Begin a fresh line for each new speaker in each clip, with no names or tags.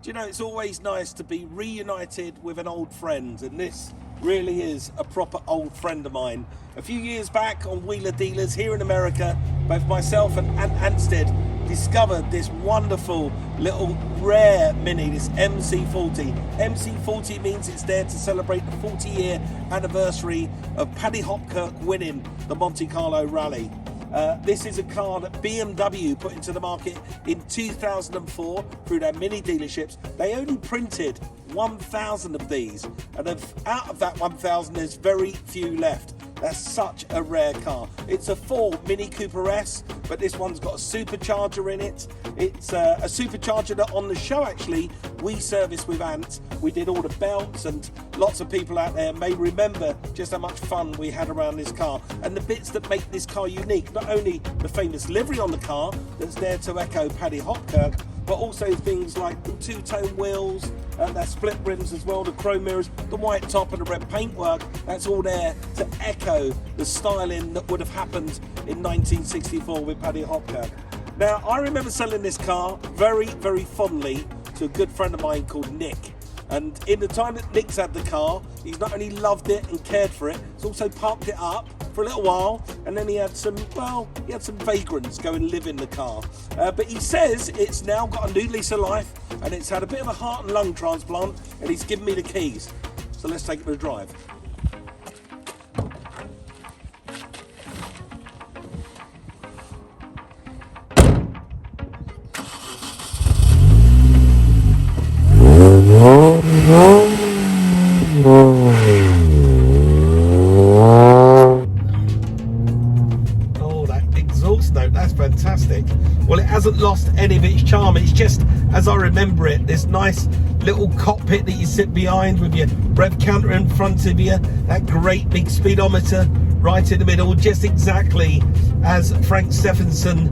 Do you know, it's always nice to be reunited with an old friend, and this really is a proper old friend of mine. A few years back on Wheeler Dealers here in America, both myself and Ant Anstead discovered this wonderful little rare Mini, this MC40. MC40 means it's there to celebrate the 40-year anniversary of Paddy Hopkirk winning the Monte Carlo Rally. This is a car that BMW put into the market in 2004 through their Mini dealerships. They only printed 1,000 of these, and out of that 1,000 there's very few left. That's such a rare car. It's a full Mini Cooper S, but this one's got a supercharger in it. It's a supercharger that on the show actually we serviced with Ant. We did all the belts, and lots of people out there may remember just how much fun we had around this car. And the bits that make this car unique, not only the famous livery on the car that's there to echo Paddy Hopkirk, but also things like the two-tone wheels, their split rims as well, the chrome mirrors, the white top and the red paintwork. That's all there to echo the styling that would have happened in 1964 with Paddy Hopkirk. Now, I remember selling this car very, very fondly to a good friend of mine called Nick. And in the time that Nick's had the car, he's not only loved it and cared for it, he's also parked it up for a little while, and then he had some vagrants go and live in the car. But he says it's now got a new lease of life, and it's had a bit of a heart and lung transplant, and he's given me the keys. So let's take it for a drive. Oh, that exhaust note, that's fantastic. Well, it hasn't lost any of its charm. It's just as I remember it, this nice little cockpit that you sit behind with your rev counter in front of you, that great big speedometer right in the middle, just exactly as Frank Stephenson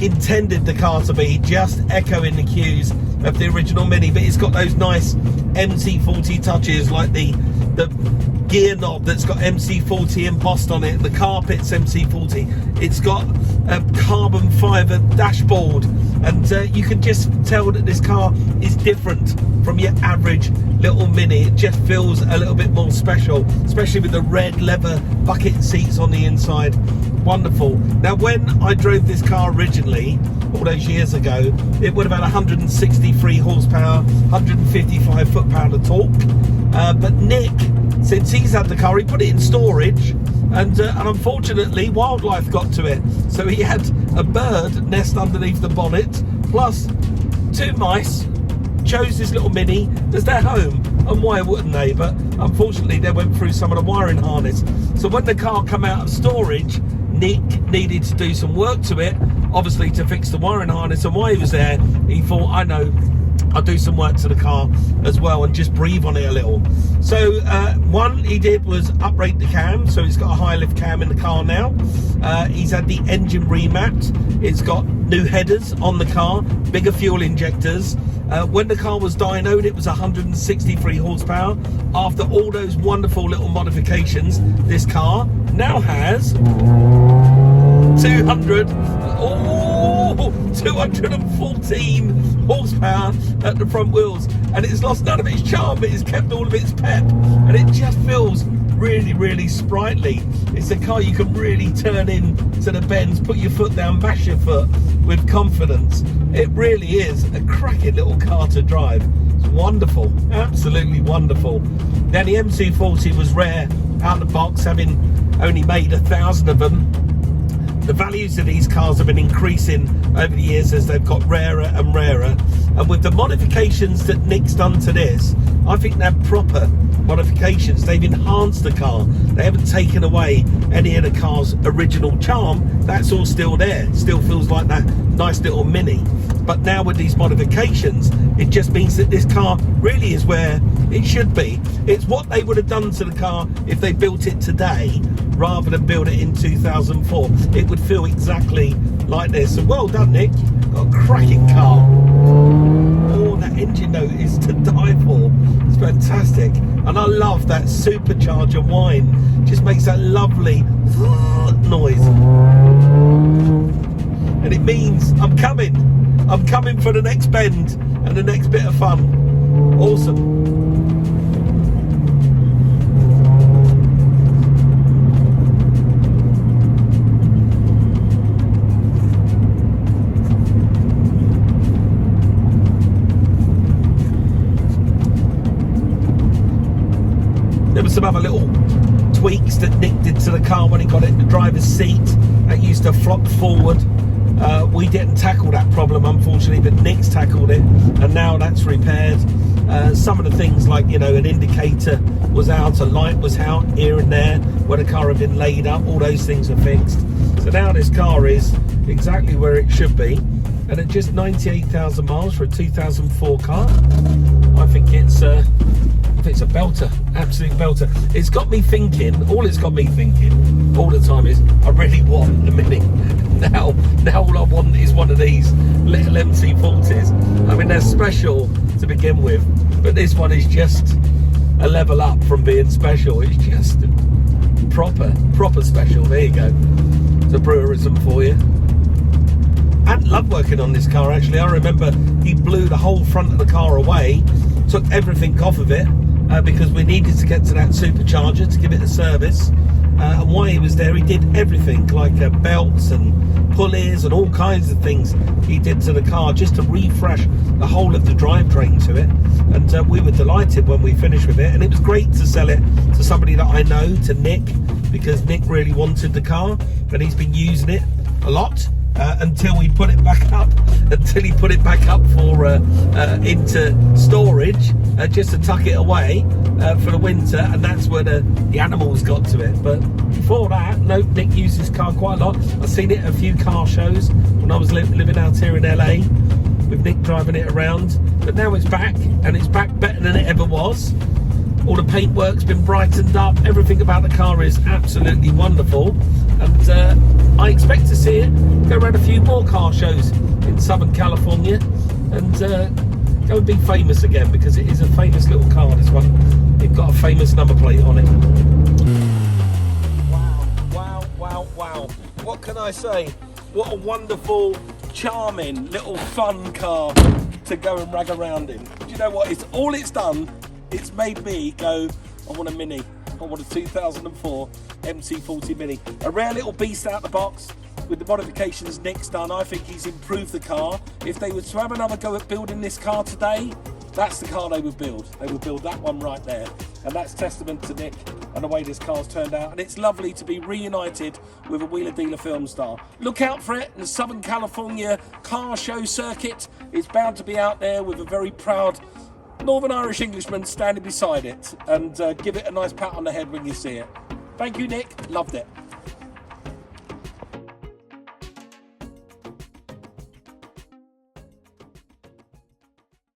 intended the car to be, just echoing the cues of the original Mini. But it's got those nice MC40 touches, like the gear knob that's got MC40 embossed on it, the carpet's MC40, it's got a carbon fibre dashboard, and you can just tell that this car is different from your average little Mini. It just feels a little bit more special, especially with the red leather bucket seats on the inside. Wonderful. Now, when I drove this car originally, all those years ago, it would have had 163 horsepower, 155 foot-pound of torque. But Nick, since he's had the car, he put it in storage, and unfortunately wildlife got to it. So he had a bird nest underneath the bonnet, plus 2 mice chose this little Mini as their home. And why wouldn't they? But unfortunately they went through some of the wiring harness. So when the car came out of storage, Nick needed to do some work to it, obviously to fix the wiring harness, and while he was there he thought, I know, I'll do some work to the car as well and just breathe on it a little. So one he did was uprate the cam, so it's got a high lift cam in the car now. He's had the engine remapped, it's got new headers on the car, bigger fuel injectors. When the car was dynoed, it was 163 horsepower. After all those wonderful little modifications, this car now has 214 horsepower at the front wheels, and it's lost none of its charm, but it's kept all of its pep, and it just feels really, really sprightly. It's a car you can really turn in to the bends, put your foot down, bash your foot with confidence. It really is a cracking little car to drive. It's wonderful, absolutely wonderful. Now, the MC40 was rare out of the box, having only made 1,000 of them. The values of these cars have been increasing over the years as they've got rarer and rarer, and with the modifications that Nick's done to this, I think they're proper modifications. They've enhanced the car, they haven't taken away any of the car's original charm. That's all still there, it still feels like that nice little Mini. But now with these modifications, it just means that this car really is where it should be. It's what they would have done to the car if they built it today rather than build it in 2004. It would feel exactly like this. So well done, Nick, got a cracking car. Oh, that engine note is to die for. It's fantastic, and I love that supercharger whine. Just makes that lovely noise, and it means I'm coming. I'm coming for the next bend and the next bit of fun. Awesome. There were some other little tweaks that Nick did to the car when he got it in the driver's seat. That used to flop forward. We didn't tackle that problem, unfortunately, but Nick's tackled it, and now that's repaired. Some of the things like, you know, an indicator was out, a light was out here and there where the car had been laid up. All those things are fixed. So now this car is exactly where it should be, and at just 98,000 miles for a 2004 car, I think it's a belter, absolute belter. It's got me thinking, all it's got me thinking all the time is, I really want a Mini. Now all I want is one of these little MC40s. I mean, they're special to begin with, but this one is just a level up from being special. It's just proper special. There you go. It's a Brewerism for you. I love working on this car, actually. I remember he blew the whole front of the car away, took everything off of it, because we needed to get to that supercharger to give it a service. And while he was there, he did everything, like belts and pulleys and all kinds of things he did to the car just to refresh the whole of the drivetrain to it. And we were delighted when we finished with it. And it was great to sell it to somebody that I know, to Nick, because Nick really wanted the car and he's been using it a lot. Until he put it back up, for into storage, just to tuck it away for the winter, and that's where the animals got to it. But before that, no, Nick used his car quite a lot. I've seen it at a few car shows when I was living out here in LA with Nick driving it around. But now it's back, and it's back better than it ever was. All the paintwork's been brightened up. Everything about the car is absolutely wonderful, and I expect to see it go around a few more car shows in Southern California and go and be famous again, because it is a famous little car, this one. It's got a famous number plate on it. Wow. What can I say? What a wonderful, charming, little fun car to go and rag around in. Do you know what? It's done. It's made me go, I want a Mini. I want a 2004 MC40 Mini. A rare little beast out the box with the modifications Nick's done. I think he's improved the car. If they were to have another go at building this car today, that's the car they would build. They would build that one right there. And that's testament to Nick and the way this car's turned out. And it's lovely to be reunited with a Wheeler Dealer film star. Look out for it in the Southern California car show circuit. It's bound to be out there with a very proud Northern Irish Englishman standing beside it, and give it a nice pat on the head when you see it. Thank you, Nick. Loved it.